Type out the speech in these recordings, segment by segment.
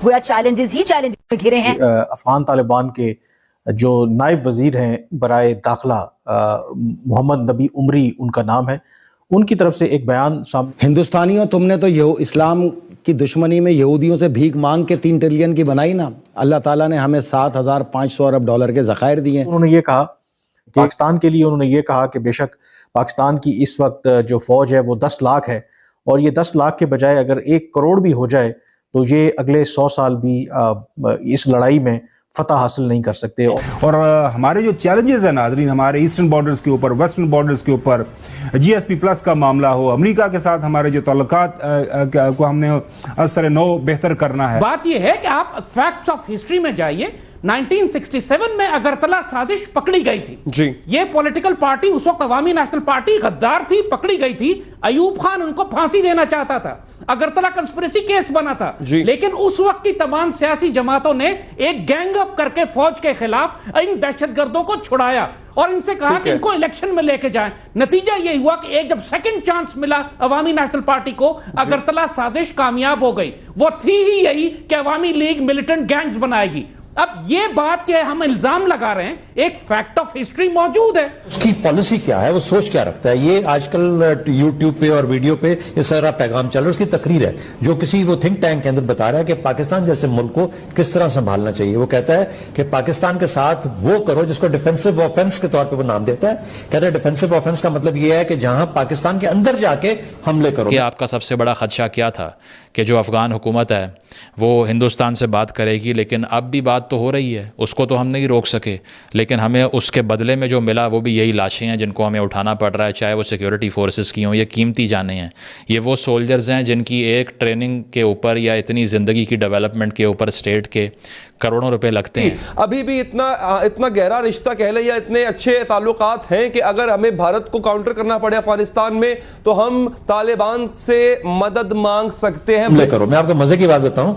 गोया चैलेंजेस ही चैलेंजेस में घिरे हैं। अफगान तालिबान के जो नायब वजीर हैं बराए दाखिला मोहम्मद नबी उमरी उनका नाम है, उनकी तरफ से एक बयान सामने। हिंदुस्तानियों, तुमने तो इस्लाम की दुश्मनी में यहूदियों से भीख मांग के 3 ट्रिलियन की बनाई ना। अल्लाह ताला ने हमें 7,500 अरब डॉलर के ज़खायर दिए। उन्होंने ये कहा पाकिस्तान के लिए, उन्होंने ये कहा कि बेशक पाकिस्तान की इस वक्त जो फौज है वो 10 लाख है, और ये 10 लाख के बजाय अगर 1 करोड़ भी हो जाए तो ये अगले 100 साल भी इस लड़ाई में फतह हासिल नहीं कर सकते। और हमारे जो चैलेंजेस हैं नाजरीन, हमारे ईस्टर्न बॉर्डर्स के ऊपर, वेस्टर्न बॉर्डर्स के ऊपर, GSP प्लस का मामला हो, अमेरिका के साथ हमारे जो ताल्लुकात को हमने असर नौ बेहतर करना है। बात यह है कि आप फैक्ट्स ऑफ हिस्ट्री में जाइए। 1967 में अगरतला साजिश पकड़ी गई थी जी। ये पॉलिटिकल पार्टी उस वक्त अवामी नेशनल पार्टी गद्दार थी, पकड़ी गई थी। अयूब खान उनको फांसी देना चाहता था, अगरतला कंस्पिरेसी केस बना था, लेकिन उस वक्त की तमाम सियासी जमातों ने एक गैंग अप करके फौज के खिलाफ इन दहशतगर्दों को छुड़ाया और इनसे कहा कि इनको इलेक्शन में लेके जाएं। नतीजा ये हुआ कि एक जब सेकंड चांस मिला अवामी नेशनल पार्टी को, अगरतला साजिश कामयाब हो गई। वो थी ही यही कि अवामी लीग मिलिटेंट गैंग्स बनाएगी। अब ये बात के हम इल्जाम लगा रहे हैं, एक फैक्ट ऑफ हिस्ट्री मौजूद है। उसकी पॉलिसी क्या है, वो सोच क्या रखता है? ये आजकल यूट्यूब पे और वीडियो पे ये सारा पैगाम चल रहा है, उसकी तकरीर है जो किसी वो थिंक टैंक के अंदर बता रहा है कि पाकिस्तान जैसे मुल्क को किस तरह संभालना चाहिए। वो कहता है कि पाकिस्तान के साथ वो करो जिसको डिफेंसिव ऑफेंस के तौर पर वो नाम देता है। कहता है डिफेंसिव ऑफेंस का मतलब ये है कि जहां पाकिस्तान के अंदर जाके हमले करो। कि आपका सबसे बड़ा खदशा क्या था कि जो अफगान हुकूमत है वो हिंदुस्तान से बात करेगी, लेकिन अब भी बात तो हो रही है, उसको तो हम नहीं रोक सके, लेकिन हमें उसके बदले में जो मिला वो भी यही लाशें हैं जिनको हमें उठाना पड़ रहा है, चाहे वो सिक्योरिटी फोर्सेस की हों। ये कीमती जानें हैं, ये वो सोल्जर्स हैं जिनकी एक ट्रेनिंग के ऊपर या इतनी ज़िंदगी की डेवलपमेंट के ऊपर स्टेट के करोड़ों रुपए लगते हैं। अभी भी इतना गहरा रिश्ता कह लें या इतने अच्छे ताल्लुकात हैं कि अगर हमें भारत को काउंटर करना पड़े अफगानिस्तान में तो हम तालिबान से मदद मांग सकते हैं। मैं आपको मजे की बात बताऊं,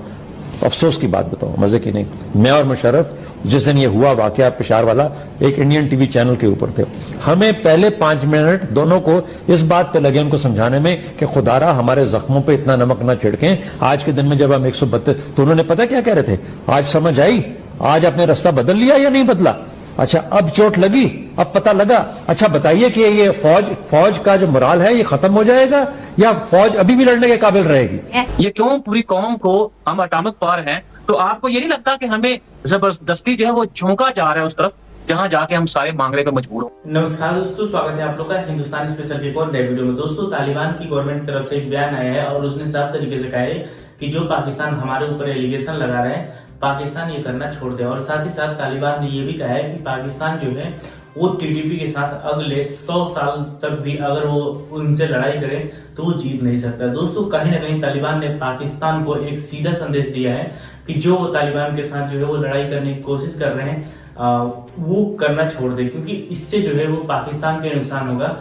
अफसोस की बात बताऊं, मजे की नहीं। मैं और मुशर्रफ जिस दिन ये हुआ वाकया पेशावर वाला, एक इंडियन टीवी चैनल के ऊपर थे। हमें पहले 5 मिनट दोनों को इस बात पे लगे उनको समझाने में कि खुदारा हमारे जख्मों पे इतना नमक ना छिड़कें। आज के दिन में जब हम 132, तो उन्होंने पता क्या कह रहे थे, आज समझ आई, आज आपने रास्ता बदल लिया या नहीं बदला? अच्छा अब चोट लगी, अब पता लगा। अच्छा बताइए कि ये फौज का जो मोराल है ये खत्म हो जाएगा या फौज अभी भी लड़ने के काबिल रहेगी? ये क्यों पूरी कौम को हम अटामिक पावर हैं, तो आपको ये नहीं लगता कि हमें जबरदस्ती जो है वो झोंका जा रहा है उस तरफ जहां जाके हम सारे मांगने पे मजबूर हो। नमस्कार दोस्तों, स्वागत है आप लोग का हिंदुस्तानी स्पेशल की एक और नए वीडियो में। दोस्तों, तालिबान की गवर्नमेंट की तरफ से एक बयान आया है और उसने साफ तरीके से कहा है कि जो पाकिस्तान हमारे ऊपर एलिगेशन लगा रहे हैं, पाकिस्तान ये करना छोड़ दे। और साथ ही साथ तालिबान ने ये भी कहा है कि पाकिस्तान जो है वो TTP के साथ अगले 100 साल तक भी अगर वो उनसे लड़ाई करे तो वो जीत नहीं सकता। दोस्तों, कहीं ना कहीं तालिबान ने पाकिस्तान को एक सीधा संदेश दिया है कि जो तालिबान के साथ जो है वो लड़ाई करने की कोशिश कर रहे हैं वो करना छोड़ दे, क्योंकि इससे जो है वो पाकिस्तान का नुकसान होगा,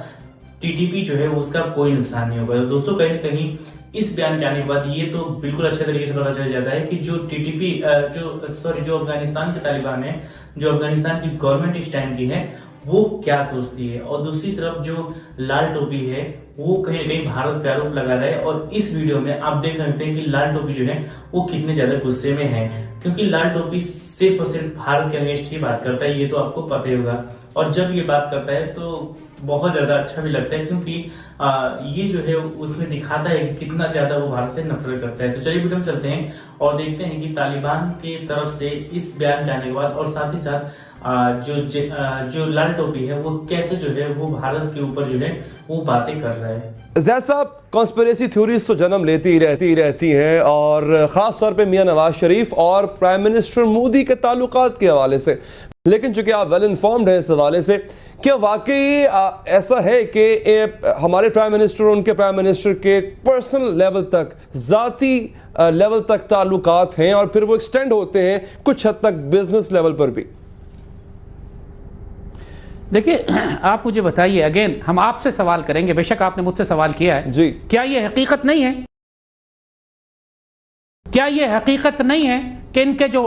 TTP जो है वो उसका कोई नुकसान नहीं होगा। तो दोस्तों, कहीं ना कहीं इस बयान के आने के बाद ये तो बिल्कुल अच्छे तरीके से पता चल जाता है कि जो TTP जो अफगानिस्तान के तालिबान है, जो अफगानिस्तान की गवर्नमेंट इस टाइम की है, वो क्या सोचती है। और दूसरी तरफ जो लाल टोपी है वो कहीं ना कहीं भारत पे आरोप लगा रहा है। और इस वीडियो में आप देख सकते हैं कि लाल टोपी जो है वो कितने ज्यादा गुस्से में है, क्योंकि लाल टोपी सिर्फ और सिर्फ भारत के अगेंस्ट ही बात करता है, ये तो आपको पता ही होगा। और जब ये बात करता है तो बहुत ज्यादा अच्छा भी लगता है, क्योंकि ये जो है उसमें दिखाता है कि कितना ज्यादा वो भारत से नफरत करता है। तो चलिए वीडियो में चलते हैं और देखते हैं कि तालिबान की तरफ से इस बयान के आने के बाद और साथ ही साथ जो लाल टोपी है वो कैसे जो है वो भारत के ऊपर जो है वो बातें कर रहा है। ज़ैद साहब, कॉन्स्पिरेसी थ्योरीज तो जन्म लेती ही रहती हैं, और ख़ास तौर पे मियां नवाज शरीफ और प्राइम मिनिस्टर मोदी के ताल्लुकात के हवाले से। लेकिन चूंकि आप वेल इन्फॉर्म्ड हैं इस हवाले से, क्या वाकई ऐसा है कि हमारे प्राइम मिनिस्टर और उनके प्राइम मिनिस्टर के पर्सनल लेवल तक, ज़ाती लेवल तक ताल्लुकात हैं और फिर वो एक्सटेंड होते हैं कुछ हद तक बिजनेस लेवल पर भी? देखिए, आप मुझे बताइए, अगेन हम आपसे सवाल करेंगे, बेशक आपने मुझसे सवाल किया है जी, क्या ये हकीकत नहीं है, क्या ये हकीकत नहीं है कि इनके जो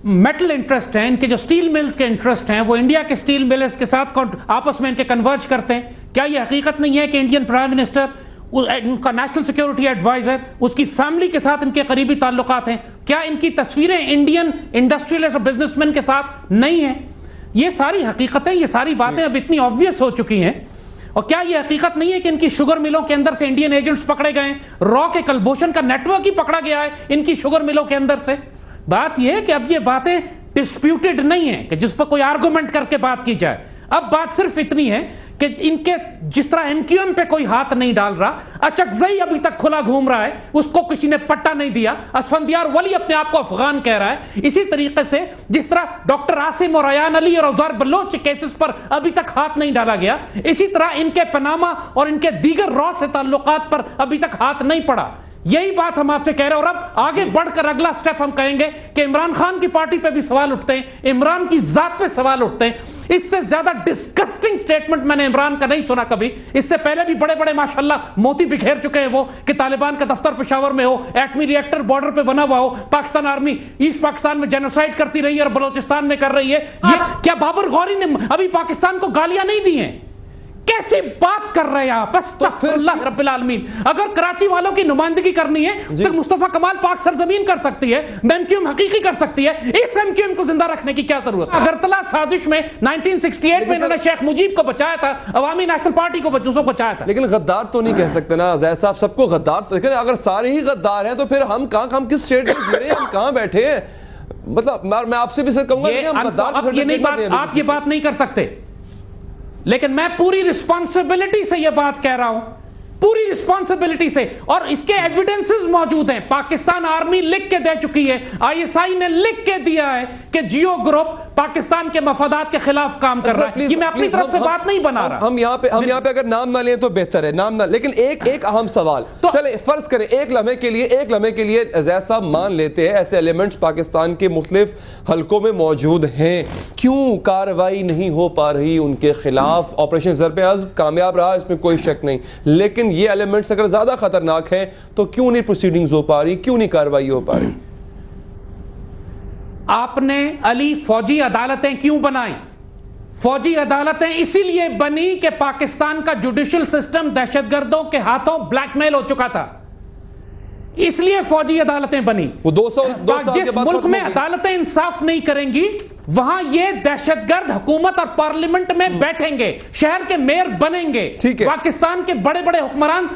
मेटल इंटरेस्ट हैं, इनके जो स्टील मिल्स के इंटरेस्ट हैं, वो इंडिया के स्टील मिल्स के साथ आपस में इनके कन्वर्ज करते हैं? क्या ये हकीकत नहीं है कि इंडियन प्राइम मिनिस्टर उनका नेशनल सिक्योरिटी एडवाइजर, उसकी फैमिली के साथ इनके करीबी ताल्लुकात हैं? क्या इनकी तस्वीरें इंडियन इंडस्ट्रियलिस्ट और बिजनेसमैन के साथ नहीं है? ये सारी हकीकतें, ये सारी बातें अब इतनी ऑब्वियस हो चुकी हैं। और क्या ये हकीकत नहीं है कि इनकी शुगर मिलों के अंदर से इंडियन एजेंट्स पकड़े गए, रॉ के कलभूषण का नेटवर्क ही पकड़ा गया है इनकी शुगर मिलों के अंदर से? बात यह है कि अब ये बातें डिस्प्यूटेड नहीं है कि जिस पर कोई आर्गुमेंट करके बात की जाए। अब बात सिर्फ इतनी है कि इनके जिस तरह एमक्यूएम पे कोई हाथ नहीं डाल रहा, अचकजई अभी तक खुला घूम रहा है, उसको किसी ने पट्टा नहीं दिया, असफंदियार वली अपने आप को अफगान कह रहा है, इसी तरीके से जिस तरह डॉक्टर आसिम और अयान अली और औजार बलोच के केसेस पर अभी तक हाथ नहीं डाला गया, इसी तरह इनके पनामा और इनके दीगर रॉ से ताल्लुकात पर अभी तक हाथ नहीं पड़ा। यही बात हम आपसे कह रहे हैं। और अब आगे बढ़कर अगला स्टेप हम कहेंगे कि इमरान खान की पार्टी पे भी सवाल उठते हैं, इमरान की जात पे सवाल उठते हैं। इससे ज्यादा डिस्गस्टिंग स्टेटमेंट मैंने इमरान का नहीं सुना कभी। इससे पहले भी बड़े बड़े माशाल्लाह मोती बिखेर चुके हैं वो, कि तालिबान का दफ्तर पेशावर में हो, एटमी रिएक्टर बॉर्डर पे बना हुआ हो, पाकिस्तान आर्मी ईस्ट पाकिस्तान में जेनोसाइड करती रही है और बलोचिस्तान में कर रही है। ये क्या बाबर गौरी ने अभी पाकिस्तान को गालियां नहीं दी हैं? कैसी बात कर रहे हैं आप? अस्तगफिरुल्लाह रब्बिल आलमीन। अगर कराची वालों की नुमाइंदगी करनी है तो मुस्तफा कमाल पाक सरजमीन कर सकती है, एमक्यूएम हकीकी कर सकती है। इस एमक्यूएम को जिंदा रखने की क्या जरूरत है? अगरतला साजिश में 1968 में इन्होंने शेख मुजीब को बचाया था, अवामी नेशनल पार्टी को बचाया था। लेकिन गद्दार तो नहीं कह सकते ना जैद साहब, सबको गद्दार। लेकिन अगर सारे ही गद्दार हैं तो फिर हम किस स्टेट में जी रहे हैं, हम कहां बैठे हैं? मतलब मैं आपसे भी सर कहूंगा कि हम गद्दार आप ये बात नहीं कर सकते, लेकिन मैं पूरी रिस्पॉन्सिबिलिटी से यह बात कह रहा हूं, पूरी रिस्पॉन्सिबिलिटी से। और इसके एविडेंसेस मौजूद हैं। पाकिस्तान आर्मी लिख के दे चुकी है, आईएसआई ने लिख के दिया है कि जियो ग्रुप पाकिस्तान के मफादात के खिलाफ काम कर रहा है। ये मैं अपनी तरफ से बात नहीं बना रहा। हम यहाँ पे अगर नाम ना लें तो बेहतर है, नाम ना। लेकिन एक अहम सवाल, चले फर्ज करें एक लम्हे के लिए जैद साहब मान लेते हैं ऐसे एलिमेंट्स पाकिस्तान के मुख्तलिफ हलकों में मौजूद हैं, क्यों कार्रवाई नहीं हो पा रही उनके खिलाफ? ऑपरेशन ज़र्ब अज़्ब कामयाब रहा, इसमें कोई शक नहीं, लेकिन ये एलिमेंट्स अगर ज्यादा खतरनाक है तो क्यों नहीं प्रोसीडिंग्स हो पा रही, क्यों नहीं कार्रवाई हो पा रही? आपने अली फौजी अदालतें क्यों बनाई? फौजी अदालतें इसीलिए बनी कि पाकिस्तान का जुडिशियल सिस्टम दहशतगर्दों के हाथों ब्लैकमेल हो चुका था, इसलिए फौजी अदालतें बनी। वो 200 जिस मुल्क में अदालतें इंसाफ नहीं करेंगी वहां ये दहशतगर्द हुकूमत और पार्लियामेंट में बैठेंगे, शहर के मेयर बनेंगे, पाकिस्तान के बड़े बड़े हुक्मरान,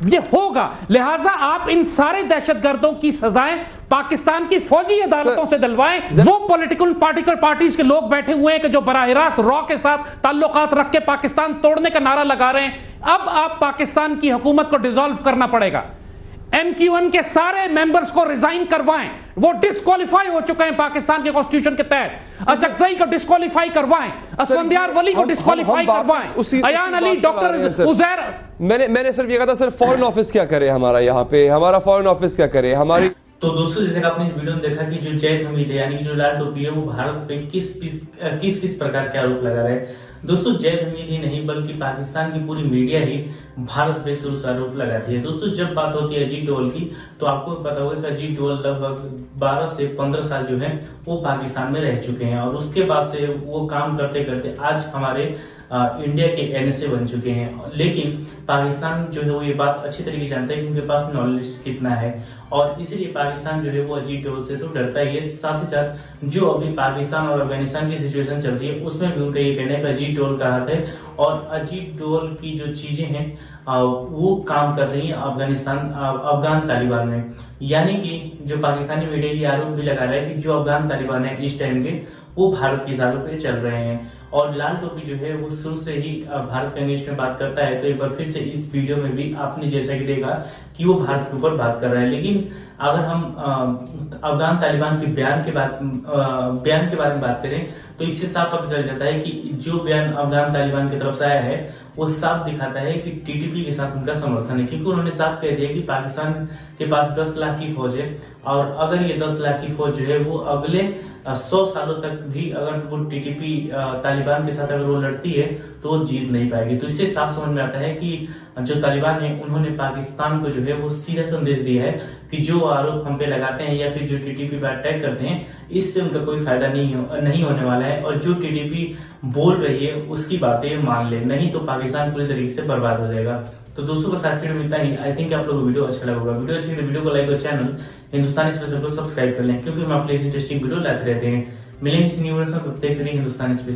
ये होगा। लिहाजा आप इन सारे दहशतगर्दों की सजाएं पाकिस्तान की फौजी अदालतों से दिलवाएं। वो पॉलिटिकल पार्टीज के लोग बैठे हुए हैं कि जो बराह रास्त रॉ के साथ ताल्लुकात रख के पाकिस्तान तोड़ने का नारा लगा रहे हैं। अब आप पाकिस्तान की हुकूमत को डिसॉल्व करना पड़ेगा। एमक्यूएम के सारे मेंबर्स को रिजाइन करवाएं, वो डिस्क्वालीफाई हो चुके हैं पाकिस्तान के कॉन्स्टिट्यूशन के तहत। अचकजई को डिस्क्वालीफाई करवाएं, असफंदियार वली को डिस्क्वालीफाई करवाएं, अयान अली, डॉक्टर उजैर। मैंने सिर्फ ये कहा था सर फॉरेन ऑफिस क्या करे हमारा, यहाँ पे हमारा फॉरेन ऑफिस क्या करे हमारी। तो दोस्तों जैसे कि आपने इस वीडियो में देखा कि जो जैद हमीद है यानी कि जो लाल टोपी है वो भारत पे किस प्रकार के आरोप लगा रहे हैं। दोस्तों जैद हमीद ही नहीं बल्कि पाकिस्तान की पूरी मीडिया ही भारत पे शुरू से आरोप लगाती है। दोस्तों जब बात होती है अजीत डोवल की तो आपको पता होगा कि अजीत डोवल लगभग 12 से 15 साल जो है वो पाकिस्तान में रह चुके हैं और उसके बाद से वो काम करते करते आज हमारे इंडिया के एनएसए बन चुके हैं। लेकिन पाकिस्तान जो है वो ये बात अच्छी तरीके से जानता है कि उनके पास नॉलेज कितना है और इसीलिए पाकिस्तान जो है वो अजीत डोवल से तो डरता ही है। साथ ही साथ जो अभी पाकिस्तान और अफगानिस्तान की सिचुएशन चल रही है उसमें भी उनका ये कहना है कि अजीत डोवल का हाथ है और अजीत डोवल की जो चीजें हैं वो काम कर रही है अफगान तालिबान में। यानी कि जो पाकिस्तानी मीडिया ये आरोप भी लगा रहा है कि जो अफगान तालिबान है इस टाइम के वो भारत की इशारों पे चल रहे हैं और लाल टोपी जो है वो शुरू से ही भारत के अगेंस्ट में बात करता है। तो एक बार फिर से इस वीडियो में भी आपने जैसा कि देखा कि वो भारत के ऊपर बात कर रहा है। लेकिन अगर हम अफगान तालिबान के बयान के बारे में बात करें तो इससे साफ पता चल जाता है कि जो बयान अफगान तालिबान की तरफ से आया है वो साफ दिखाता है कि टीटीपी के साथ उनका समर्थन है, क्योंकि उन्होंने साफ कह दिया कि पाकिस्तान के पास 10 लाख की फौज है और अगर ये 10 लाख की फौज जो है वो अगले 100 सालों तक भी अगर वो टीटीपी तालिबान के साथ अगर वो लड़ती है तो वो जीत नहीं पाएगी। तो इससे साफ समझ में आता है कि जो तालिबान है उन्होंने पाकिस्तान को जो है वो सीधा संदेश दिया है कि जो आरोप हम पे लगाते हैं या फिर जो टीटीपी पर अटैक करते हैं इससे उनका कोई फायदा नहीं होने वाला है और जो टीटीपी बोल रही है उसकी बातें मान ले, नहीं तो पाकिस्तान पूरी तरीके से बर्बाद हो जाएगा। तो दोस्तों का साथ में इतना ही। आई थिंक आप लोगों को वीडियो अच्छा लगा होगा। वीडियो अच्छी लगी तो वीडियो को लाइक और चैनल हिंदुस्तानी स्पेशल को सब्सक्राइब कर लें, क्योंकि हम आपके लिए इंटरेस्टिंग वीडियो लाते रहते हैं। मिलेंगे इसी न्यू वीडियो में, तब तक के लिए हिंदुस्तानी स्पेशल।